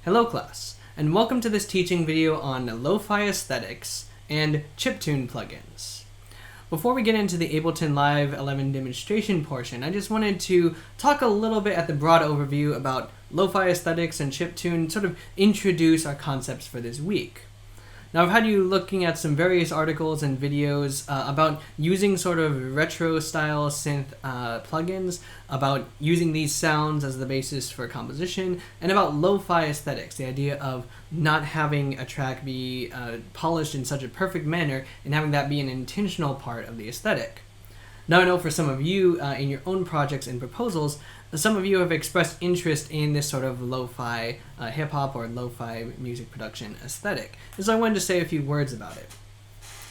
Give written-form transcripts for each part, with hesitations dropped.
Hello class, and welcome to this teaching video on lo-fi aesthetics and chiptune plugins. Before we get into the Ableton Live 11 demonstration portion, I just wanted to talk a little bit at the broad overview about lo-fi aesthetics and chiptune, sort of introduce our concepts for this week. Now, I've had you looking at some various articles and videos about using sort of retro-style synth plugins, about using these sounds as the basis for composition, and about lo-fi aesthetics, the idea of not having a track be polished in such a perfect manner and having that be an intentional part of the aesthetic. Now, I know for some of you in your own projects and proposals, some of you have expressed interest in this sort of lo-fi hip-hop or lo-fi music production aesthetic, and so I wanted to say a few words about it.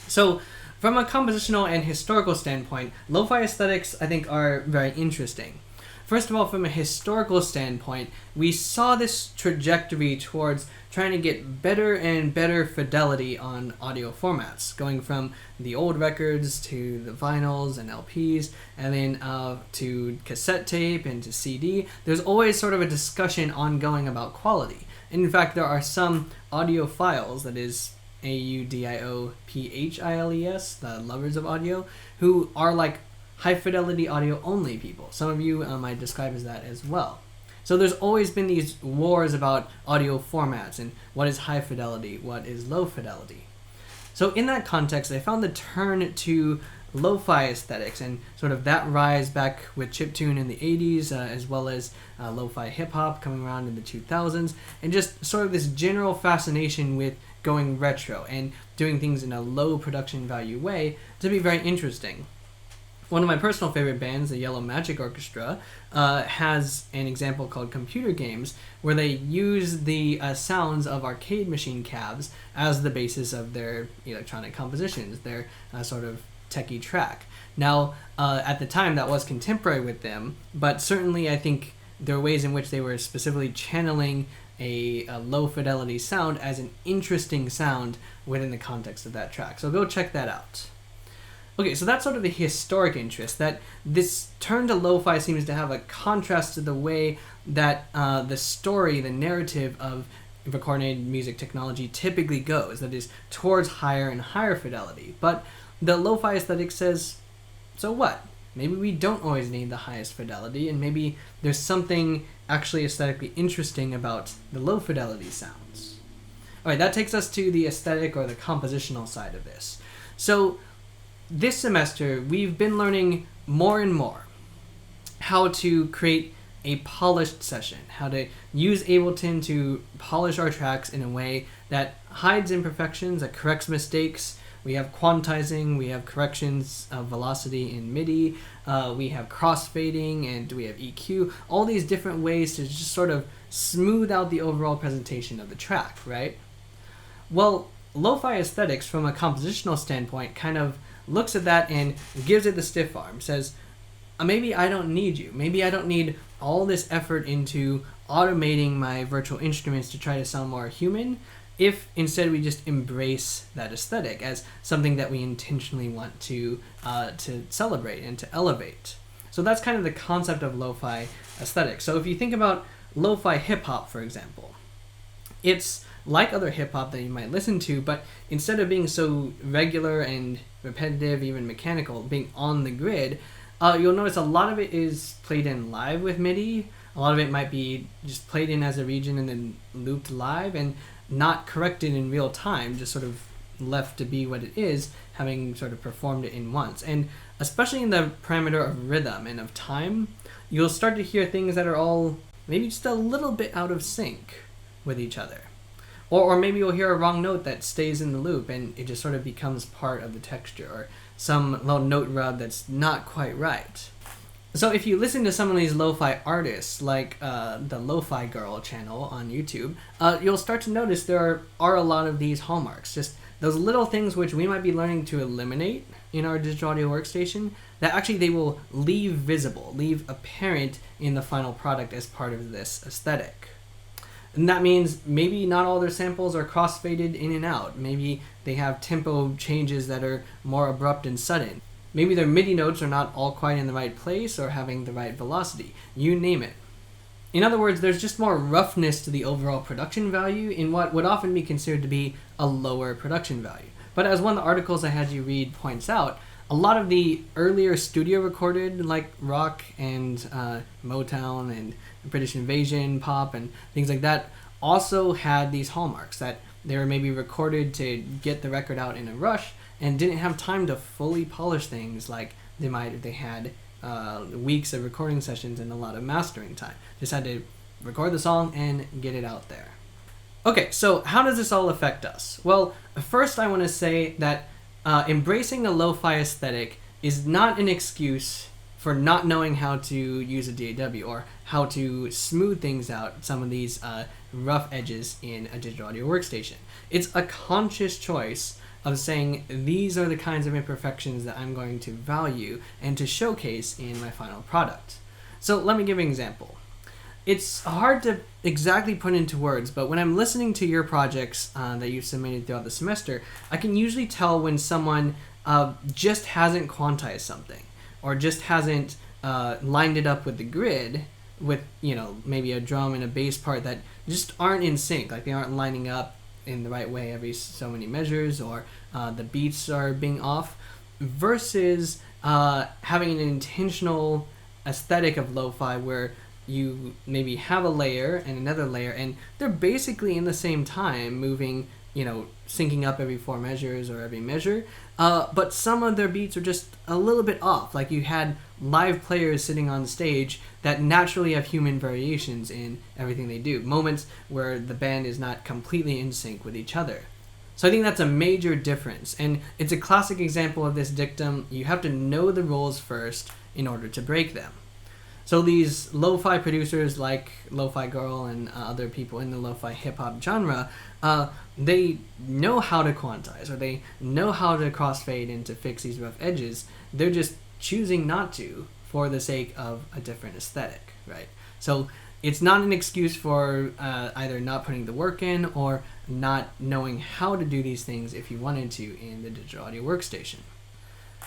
So, from a compositional and historical standpoint, lo-fi aesthetics, I think, are very interesting. First of all, from a historical standpoint, we saw this trajectory towards trying to get better and better fidelity on audio formats, going from the old records to the vinyls and LPs, and then to cassette tape and to CD. There's always sort of a discussion ongoing about quality. And in fact, there are some audiophiles, that is AUDIOPHILES, the lovers of audio, who are like high fidelity audio only people. Some of you might describe as that as well. So there's always been these wars about audio formats and what is high fidelity, what is low fidelity. So in that context, I found the turn to lo-fi aesthetics and sort of that rise back with chiptune in the 80s, as well as lo-fi hip-hop coming around in the 2000s, and just sort of this general fascination with going retro and doing things in a low production value way to be very interesting. One of my personal favorite bands, the Yellow Magic Orchestra, has an example called Computer Games, where they use the sounds of arcade machine cabs as the basis of their electronic compositions, their sort of techie track. Now, at the time, that was contemporary with them, but certainly I think there are ways in which they were specifically channeling a low fidelity sound as an interesting sound within the context of that track. So go check that out. Okay, so that's sort of the historic interest, that this turn to lo-fi seems to have a contrast to the way that the story, the narrative of recorded music technology typically goes, that is towards higher and higher fidelity. But the lo-fi aesthetic says, so what? Maybe we don't always need the highest fidelity, and maybe there's something actually aesthetically interesting about the low fidelity sounds. All right, that takes us to the aesthetic or the compositional side of this. So this semester, we've been learning more and more how to create a polished session, how to use Ableton to polish our tracks in a way that hides imperfections, that corrects mistakes. We have quantizing, we have corrections of velocity in MIDI, we have crossfading, and we have EQ, all these different ways to just sort of smooth out the overall presentation of the track, right? Well, lo-fi aesthetics from a compositional standpoint kind of looks at that and gives it the stiff arm, says, maybe I don't need you. Maybe I don't need all this effort into automating my virtual instruments to try to sound more human, if instead we just embrace that aesthetic as something that we intentionally want to celebrate and to elevate. So that's kind of the concept of lo-fi aesthetic. So if you think about lo-fi hip-hop, for example, it's like other hip-hop that you might listen to, but instead of being so regular and repetitive, even mechanical, being on the grid, you'll notice a lot of it is played in live with MIDI. A lot of it might be just played in as a region and then looped live and not corrected in real time, just sort of left to be what it is, having sort of performed it in once. And especially in the parameter of rhythm and of time, you'll start to hear things that are all maybe just a little bit out of sync with each other. Or maybe you'll hear a wrong note that stays in the loop and it just sort of becomes part of the texture, or some little note rub that's not quite right. So if you listen to some of these lo-fi artists, like the Lo-Fi Girl channel on YouTube, you'll start to notice there are a lot of these hallmarks, just those little things which we might be learning to eliminate in our digital audio workstation, that actually they will leave visible, leave apparent in the final product as part of this aesthetic. And that means maybe not all their samples are cross-faded in and out. Maybe they have tempo changes that are more abrupt and sudden. Maybe their MIDI notes are not all quite in the right place or having the right velocity. You name it. In other words, there's just more roughness to the overall production value in what would often be considered to be a lower production value. But as one of the articles I had you read points out, a lot of the earlier studio recorded, like rock and Motown and British Invasion, pop, and things like that, also had these hallmarks that they were maybe recorded to get the record out in a rush and didn't have time to fully polish things like they might if they had weeks of recording sessions and a lot of mastering time. Just had to record the song and get it out there. Okay, so how does this all affect us? Well, first I want to say that embracing a lo-fi aesthetic is not an excuse for not knowing how to use a DAW or how to smooth things out, some of these rough edges in a digital audio workstation. It's a conscious choice of saying these are the kinds of imperfections that I'm going to value and to showcase in my final product. So let me give an example. It's hard to exactly put into words, but when I'm listening to your projects that you've submitted throughout the semester, I can usually tell when someone just hasn't quantized something or just hasn't lined it up with the grid with, maybe a drum and a bass part that just aren't in sync, like they aren't lining up in the right way every so many measures, or the beats are being off, versus having an intentional aesthetic of lo-fi where you maybe have a layer and another layer and they're basically in the same time moving, syncing up every 4 measures or every measure, but some of their beats are just a little bit off, like you had live players sitting on stage that naturally have human variations in everything they do, moments where the band is not completely in sync with each other. So I think that's a major difference, and it's a classic example of this dictum: you have to know the rules first in order to break them. So these lo-fi producers like Lo-Fi Girl and other people in the lo-fi hip-hop genre, they know how to quantize, or they know how to crossfade and to fix these rough edges. They're just choosing not to for the sake of a different aesthetic, right? So it's not an excuse for either not putting the work in or not knowing how to do these things if you wanted to in the digital audio workstation.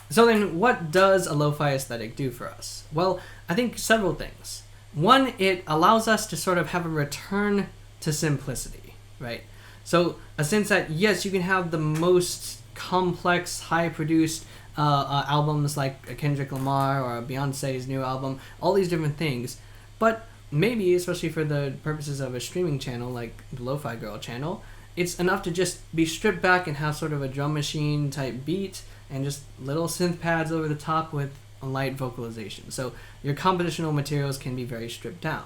So then, what does a lo-fi aesthetic do for us? Well, I think several things. One, it allows us to sort of have a return to simplicity, right? So a sense that, yes, you can have the most complex, high-produced albums like a Kendrick Lamar or a Beyonce's new album, all these different things, but maybe, especially for the purposes of a streaming channel like the Lo-Fi Girl channel, it's enough to just be stripped back and have sort of a drum machine type beat and just little synth pads over the top with a light vocalization. So your compositional materials can be very stripped down.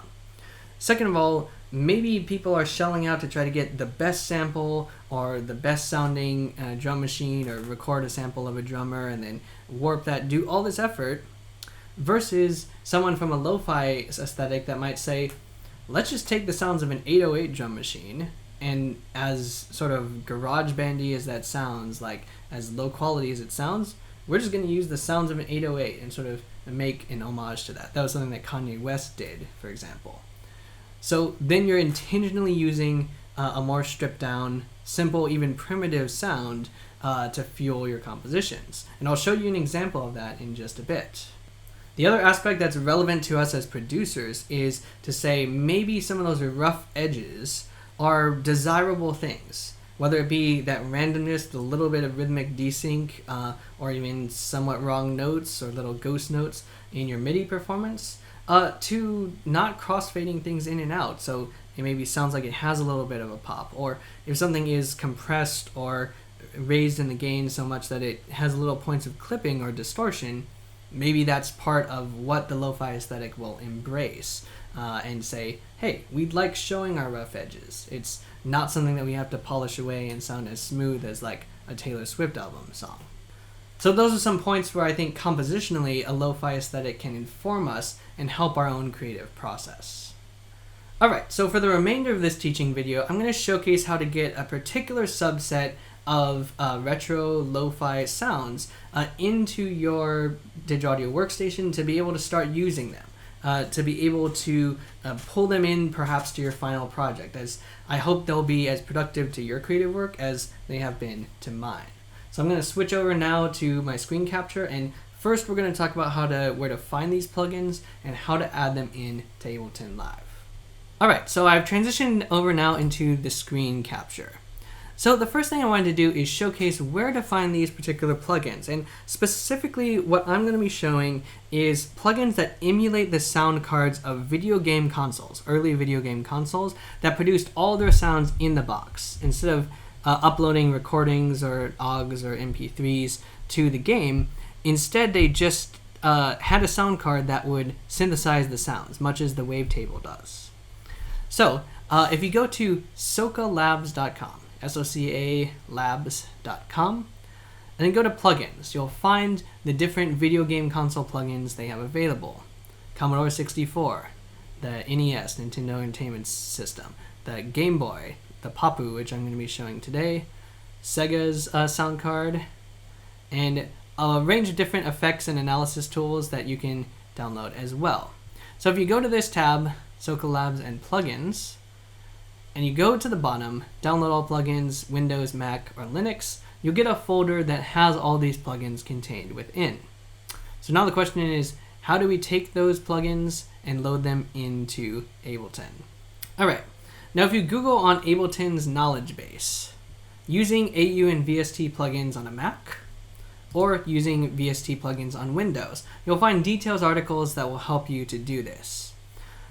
Second of all, maybe people are shelling out to try to get the best sample or the best sounding drum machine, or record a sample of a drummer and then warp that, do all this effort, versus someone from a lo-fi aesthetic that might say, let's just take the sounds of an 808 drum machine, and as sort of garage bandy as that sounds, like as low quality as it sounds, we're just going to use the sounds of an 808 and sort of make an homage to that. That was something that Kanye West did, for example. So then you're intentionally using a more stripped down, simple, even primitive sound to fuel your compositions. And I'll show you an example of that in just a bit. The other aspect that's relevant to us as producers is to say maybe some of those rough edges are desirable things, whether it be that randomness, the little bit of rhythmic desync, or even somewhat wrong notes or little ghost notes in your MIDI performance, to not crossfading things in and out, so it maybe sounds like it has a little bit of a pop, or if something is compressed or raised in the gain so much that it has little points of clipping or distortion, maybe that's part of what the lo-fi aesthetic will embrace and say, hey, we'd like showing our rough edges. It's not something that we have to polish away and sound as smooth as like a Taylor Swift album song. So those are some points where I think compositionally a lo-fi aesthetic can inform us and help our own creative process. Alright, so for the remainder of this teaching video, I'm going to showcase how to get a particular subset of retro lo-fi sounds into your digital audio workstation to be able to start using them, to be able to pull them in perhaps to your final project, as I hope they'll be as productive to your creative work as they have been to mine. So I'm going to switch over now to my screen capture, and first we're going to talk about where to find these plugins and how to add them in to Ableton Live. All right, so I've transitioned over now into the screen capture. So the first thing I wanted to do is showcase where to find these particular plugins. And specifically what I'm going to be showing is plugins that emulate the sound cards of video game consoles, early video game consoles that produced all their sounds in the box. Instead of uploading recordings or OGs or MP3s to the game, instead they just had a sound card that would synthesize the sounds, much as the wavetable does. So if you go to socalabs.com, SOCA labs.com, and then go to plugins, you'll find the different video game console plugins they have available. Commodore 64, the NES, Nintendo Entertainment System, the Game Boy, the Papu, which I'm going to be showing today, Sega's sound card, and a range of different effects and analysis tools that you can download as well. So if you go to this tab, Soca Labs and Plugins, and you go to the bottom, download all plugins, Windows, Mac, or Linux, you'll get a folder that has all these plugins contained within. So now the question is, how do we take those plugins and load them into Ableton? All right, now if you Google on Ableton's knowledge base, using AU and VST plugins on a Mac, or using VST plugins on Windows, you'll find details articles that will help you to do this.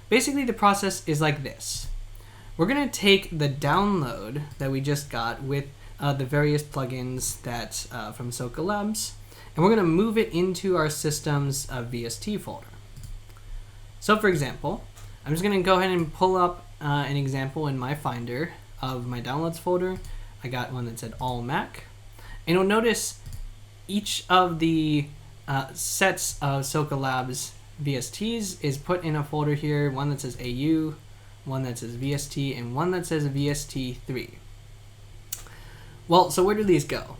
Basically, the process is like this. We're going to take the download that we just got with the various plugins that from Soca Labs, and we're going to move it into our system's VST folder. So for example, I'm just going to go ahead and pull up an example in my Finder of my downloads folder. I got one that said All Mac, and you'll notice each of the sets of Soca Labs VSTs is put in a folder here, one that says AU, one that says VST, and one that says VST3. Well, so where do these go?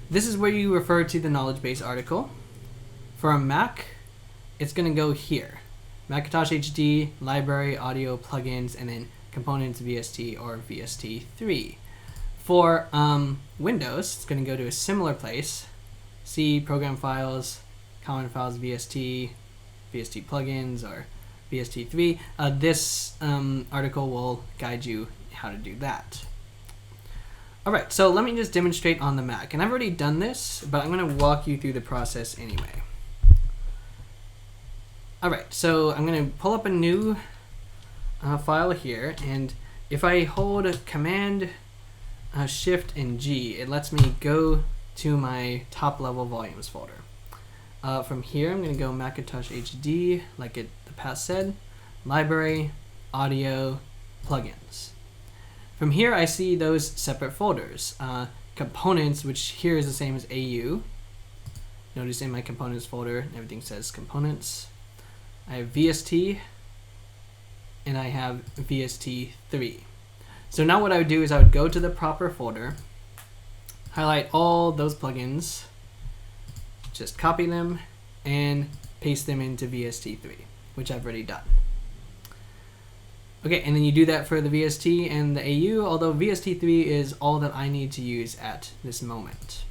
This is where you refer to the knowledge base article. For a Mac, it's going to go here. Macintosh HD, library, audio, plugins, and then components VST or VST3. For Windows, it's going to go to a similar place. C, program files, common files, VST, VST plugins, or VST3. This article will guide you how to do that. Alright, so let me just demonstrate on the Mac. And I've already done this, but I'm going to walk you through the process anyway. Alright, so I'm going to pull up a new file here, and if I hold Command, Shift, and G, it lets me go to my top level volumes folder. From here, I'm going to go Macintosh HD, like the past said, library, audio, plugins. From here, I see those separate folders. Components, which here is the same as AU. Notice in my components folder, everything says components. I have VST, and I have VST3. So now what I would do is I would go to the proper folder, highlight all those plugins, just copy them, and paste them into VST3, which I've already done. Okay, and then you do that for the VST and the AU, although VST3 is all that I need to use at this moment.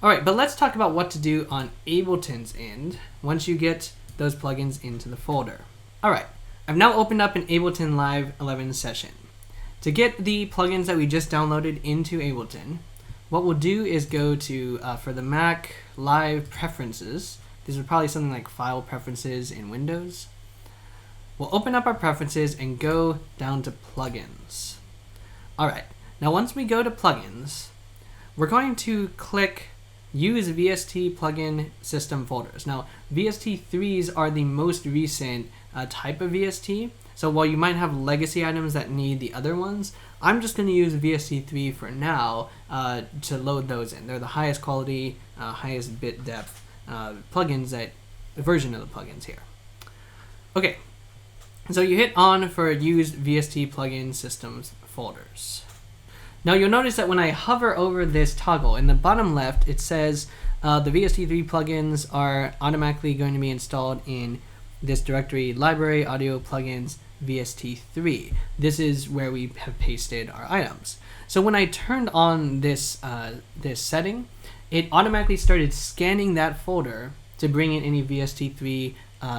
Alright, but let's talk about what to do on Ableton's end once you get those plugins into the folder. Alright, I've now opened up an Ableton Live 11 session. To get the plugins that we just downloaded into Ableton, what we'll do is go to, for the Mac, Live Preferences. These are probably something like File Preferences in Windows. We'll open up our preferences and go down to Plugins. Alright, now once we go to Plugins, we're going to click Use VST Plugin System Folders. Now, VST3s are the most recent type of VST, so while you might have legacy items that need the other ones, I'm just going to use VST3 for now to load those in. They're the highest quality, highest bit depth plugins, the version of the plugins here. Okay, so you hit on for Use VST Plugin Systems Folders. Now you'll notice that when I hover over this toggle, in the bottom left, it says the VST3 plugins are automatically going to be installed in this directory, Library, Audio, Plugins, VST3. This is where we have pasted our items. So when I turned on this, this setting, it automatically started scanning that folder to bring in any VST3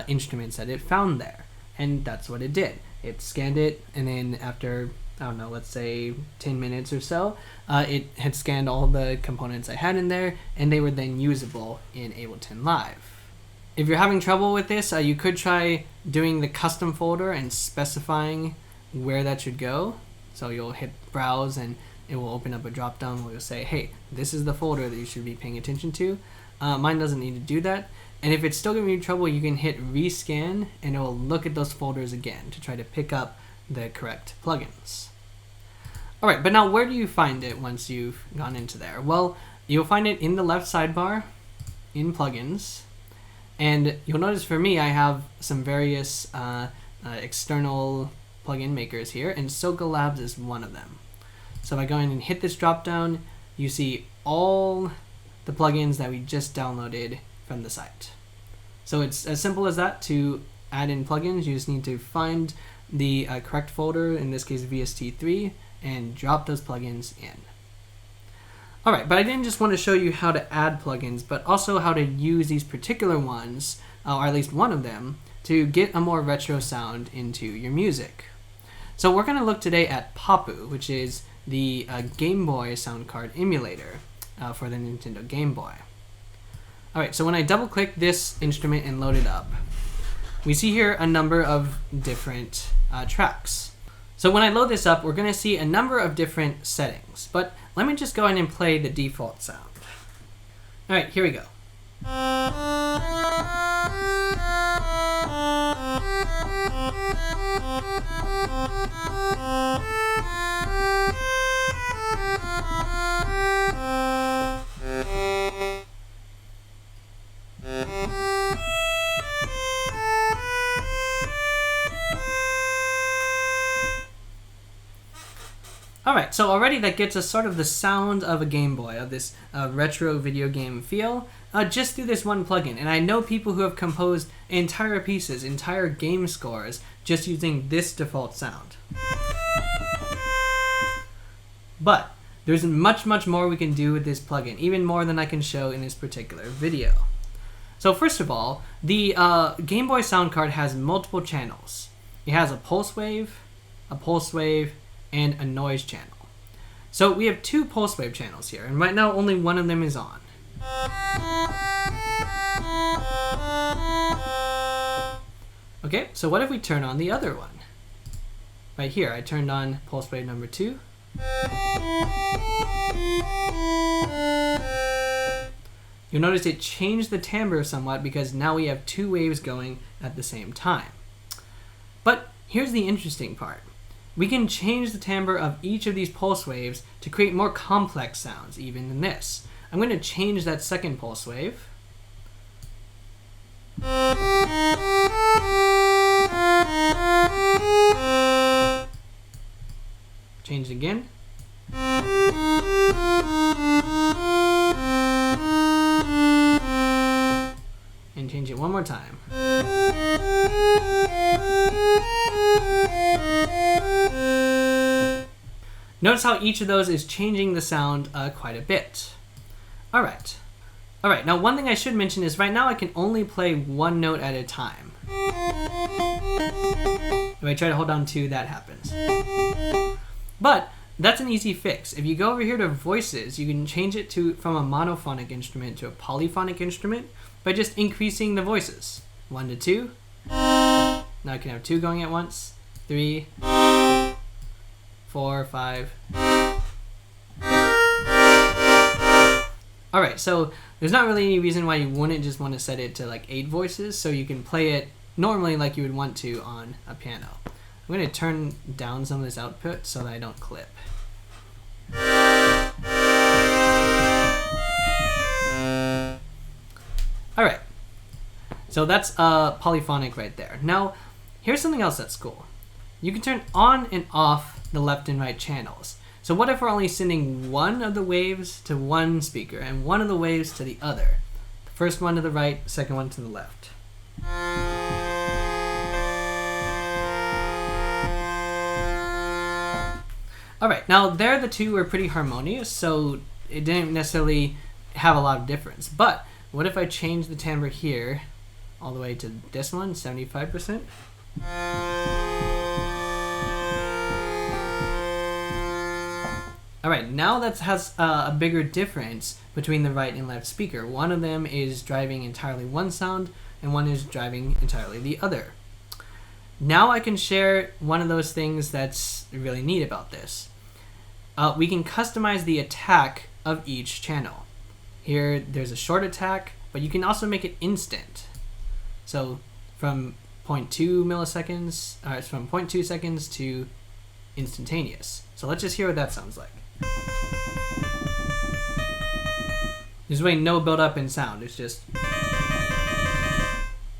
instruments that it found there. And that's what it did. it scanned it, and then after, I don't know, let's say 10 minutes or so, it had scanned all the components I had in there, and they were then usable in Ableton Live. If you're having trouble with this, you could try doing the custom folder and specifying where that should go. So you'll hit browse and it will open up a drop down where you'll say, hey, this is the folder that you should be paying attention to. Mine doesn't need to do that. And if it's still giving you trouble, you can hit rescan and it will look at those folders again to try to pick up the correct plugins. All right, but now where do you find it once you've gone into there? Well, you'll find it in the left sidebar in plugins. And you'll notice for me, I have some various external plugin makers here, and Soka Labs is one of them. So by going and hit this drop down, you see all the plugins that we just downloaded from the site. So it's as simple as that to add in plugins. You just need to find the correct folder, in this case VST3, and drop those plugins in. All right, but I didn't just want to show you how to add plugins, but also how to use these particular ones, or at least one of them, to get a more retro sound into your music. So we're going to look today at Papu, which is the Game Boy sound card emulator for the Nintendo Game Boy. All right, so when I double click this instrument and load it up, we see here a number of different tracks. So when I load this up, we're going to see a number of different settings, but let me just go ahead and play the default sound. All right, here we go. Alright, so already that gets us sort of the sound of a Game Boy, of this retro video game feel, just through this one plugin. And I know people who have composed entire pieces, entire game scores, just using this default sound. But there's much, much more we can do with this plugin, even more than I can show in this particular video. So first of all, the Game Boy sound card has multiple channels. It has a pulse wave, and a noise channel. So we have two pulse wave channels here, and right now only one of them is on. Okay, so what if we turn on the other one? Right here, I turned on pulse wave number 2. You'll notice it changed the timbre somewhat because now we have two waves going at the same time. But here's the interesting part. We can change the timbre of each of these pulse waves to create more complex sounds, even than this. I'm going to change that second pulse wave. Change it again. And change it one more time. Notice how each of those is changing the sound quite a bit. Alright, now one thing I should mention is right now I can only play one note at a time. If I try to hold on 2, that happens. But that's an easy fix. If you go over here to voices, you can change it from a monophonic instrument to a polyphonic instrument by just increasing the voices. 1 to 2. Now I can have 2 going at once. 3, 4, 5. Alright, so there's not really any reason why you wouldn't just want to set it to like 8 voices, so you can play it normally like you would want to on a piano. I'm going to turn down some of this output so that I don't clip. Alright, so that's polyphonic right there. Now, here's something else that's cool. You can turn on and off the left and right channels. So what if we're only sending one of the waves to one speaker and one of the waves to the other? The first one to the right, second one to the left. Alright, now there the two were pretty harmonious, so it didn't necessarily have a lot of difference. But what if I change the timbre here all the way to this one, 75%? All right, now that has a bigger difference between the right and left speaker. One of them is driving entirely one sound, and one is driving entirely the other. Now I can share one of those things that's really neat about this. We can customize the attack of each channel. Here, there's a short attack, but you can also make it instant. So from 0.2 milliseconds, it's from 0.2 seconds to instantaneous. So let's just hear what that sounds like. There's really no build up in sound. It's just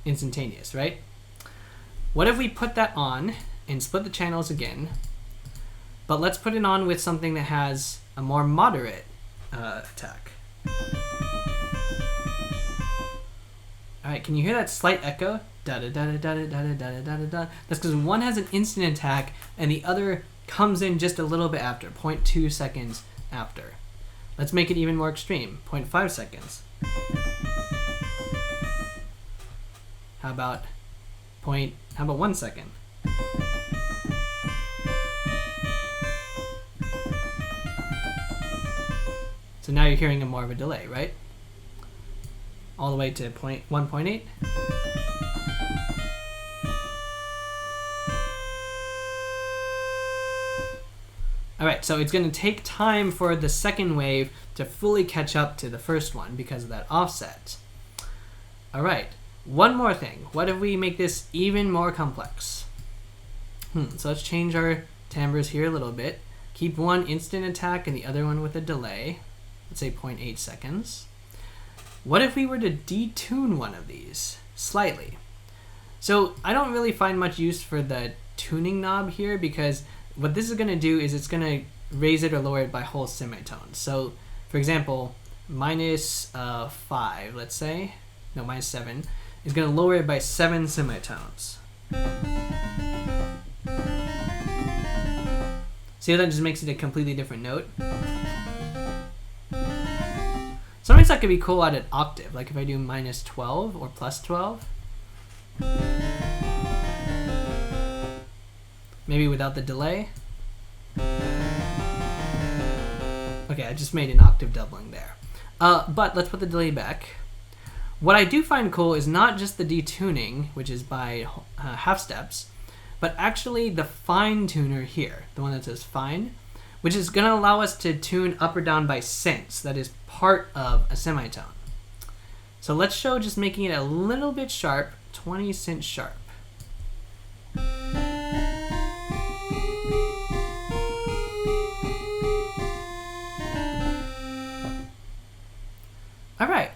instantaneous, right? What if we put that on and split the channels again, but let's put it on with something that has a more moderate attack. All right, can you hear that slight echo? Da da da da da da da da da da. That's because one has an instant attack and the other comes in just a little bit after, 0.2 seconds after. Let's make it even more extreme, 0.5 seconds. How about 1 second? So now you're hearing more of a delay, right? All the way to 1.8. All right, so it's going to take time for the second wave to fully catch up to the first one because of that offset. All right, one more thing. What if we make this even more complex? So let's change our timbres here a little bit. Keep one instant attack and the other one with a delay. Let's say 0.8 seconds. What if we were to detune one of these slightly? So I don't really find much use for the tuning knob here because what this is going to do is it's going to raise it or lower it by whole semitones. So for example, -5, let's say, no, -7, is going to lower it by 7 semitones. See how that just makes it a completely different note? Sometimes that could be cool at an octave, like if I do -12 or +12. Maybe without the delay. Okay, I just made an octave doubling there. But let's put the delay back. What I do find cool is not just the detuning, which is by half steps, but actually the fine tuner here, the one that says fine, which is going to allow us to tune up or down by cents. That is part of a semitone. So let's show just making it a little bit sharp, 20 cents sharp. All right,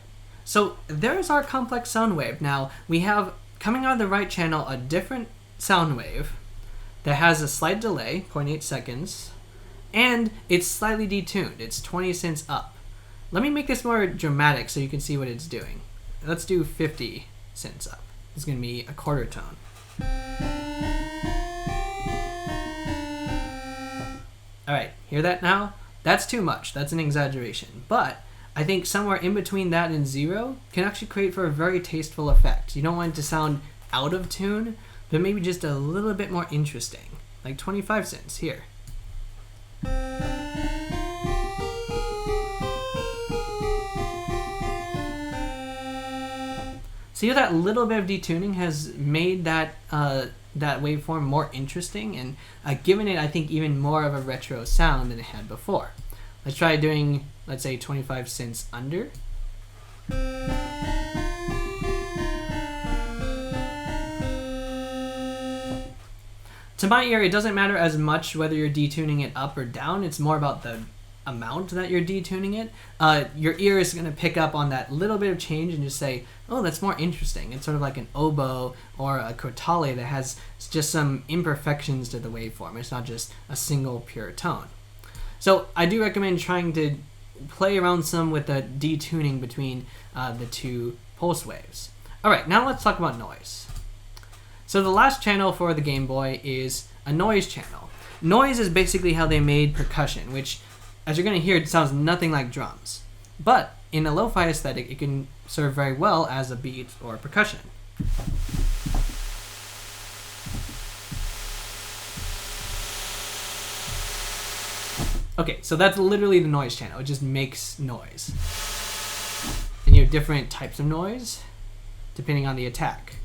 so there's our complex sound wave. Now we have, coming out of the right channel, a different sound wave that has a slight delay, 0.8 seconds, and it's slightly detuned. It's 20 cents up. Let me make this more dramatic so you can see what it's doing. Let's do 50 cents up. It's going to be a quarter tone. All right, hear that now? That's too much. That's an exaggeration. But I think somewhere in between that and 0 can actually create for a very tasteful effect. You don't want it to sound out of tune, but maybe just a little bit more interesting. Like 25 cents here. See how that little bit of detuning has made that that waveform more interesting and given it, I think, even more of a retro sound than it had before. Let's try doing, let's say, 25 cents under. To my ear, it doesn't matter as much whether you're detuning it up or down. It's more about the amount that you're detuning it. Your ear is going to pick up on that little bit of change and just say, oh, that's more interesting. It's sort of like an oboe or a crotale that has just some imperfections to the waveform. It's not just a single pure tone. So I do recommend trying to play around some with the detuning between the two pulse waves. All right, now let's talk about noise. So the last channel for the Game Boy is a noise channel. Noise is basically how they made percussion, which, as you're going to hear, it sounds nothing like drums. But in a lo-fi aesthetic, it can serve very well as a beat or percussion. Okay, so that's literally the noise channel. It just makes noise. And you have different types of noise depending on the attack.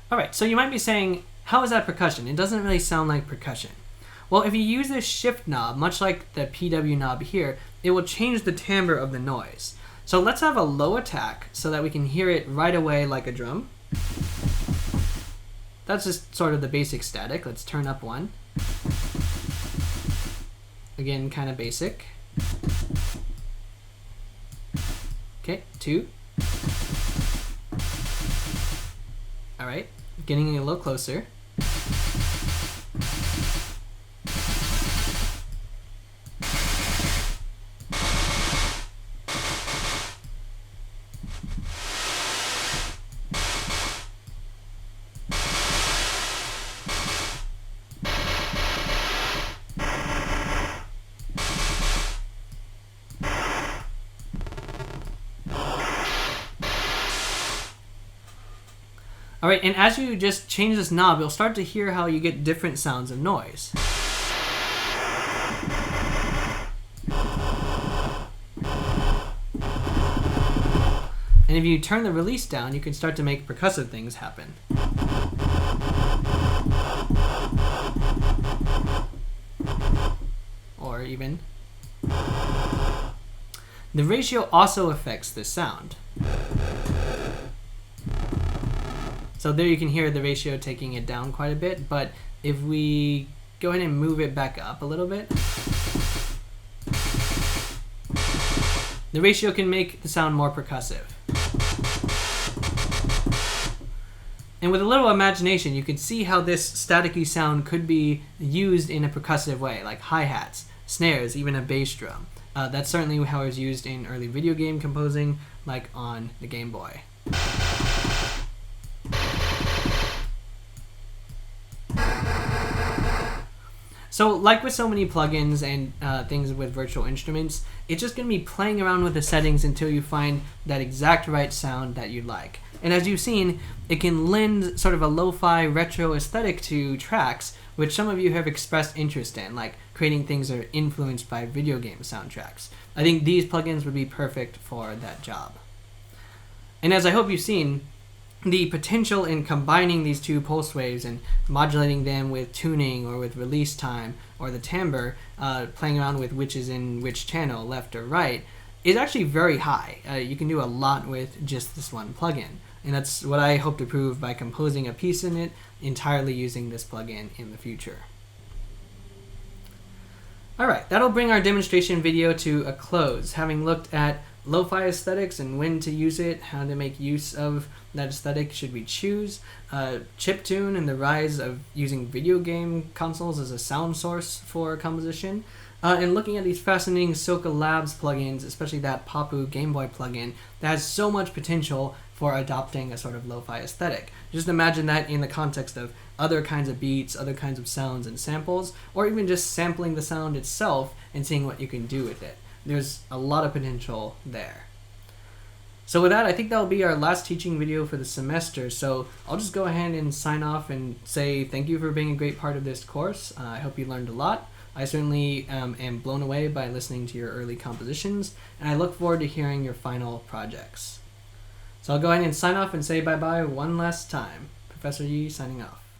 Alright, so you might be saying, how is that percussion? It doesn't really sound like percussion. Well, if you use this shift knob, much like the PW knob here, it will change the timbre of the noise. So let's have a low attack so that we can hear it right away like a drum. That's just sort of the basic static. Let's turn up 1. Again, kind of basic. Okay, 2. Alright, getting a little closer. Alright, and as you just change this knob, you'll start to hear how you get different sounds of noise. And if you turn the release down, you can start to make percussive things happen. Or even. The ratio also affects this sound. So there you can hear the ratio taking it down quite a bit, but if we go ahead and move it back up a little bit, the ratio can make the sound more percussive. And with a little imagination, you can see how this staticky sound could be used in a percussive way, like hi-hats, snares, even a bass drum. That's certainly how it was used in early video game composing, like on the Game Boy. So like with so many plugins and things with virtual instruments, it's just going to be playing around with the settings until you find that exact right sound that you like. And as you've seen, it can lend sort of a lo-fi retro aesthetic to tracks, which some of you have expressed interest in, like creating things that are influenced by video game soundtracks. I think these plugins would be perfect for that job. And as I hope you've seen, the potential in combining these two pulse waves and modulating them with tuning or with release time or the timbre, playing around with which is in which channel, left or right, is actually very high. You can do a lot with just this one plugin. And that's what I hope to prove by composing a piece in it entirely using this plugin in the future. Alright, that'll bring our demonstration video to a close. Having looked at lo-fi aesthetics and when to use it, how to make use of that aesthetic should we choose, chiptune and the rise of using video game consoles as a sound source for composition, and looking at these fascinating Soka Labs plugins, especially that Papu Game Boy plugin that has so much potential for adopting a sort of lo-fi aesthetic. Just imagine that in the context of other kinds of beats, other kinds of sounds and samples, or even just sampling the sound itself and seeing what you can do with it. There's a lot of potential there. So with that, I think that'll be our last teaching video for the semester. So I'll just go ahead and sign off and say thank you for being a great part of this course. I hope you learned a lot. I certainly am blown away by listening to your early compositions, and I look forward to hearing your final projects. So I'll go ahead and sign off and say bye-bye one last time. Professor Yi signing off.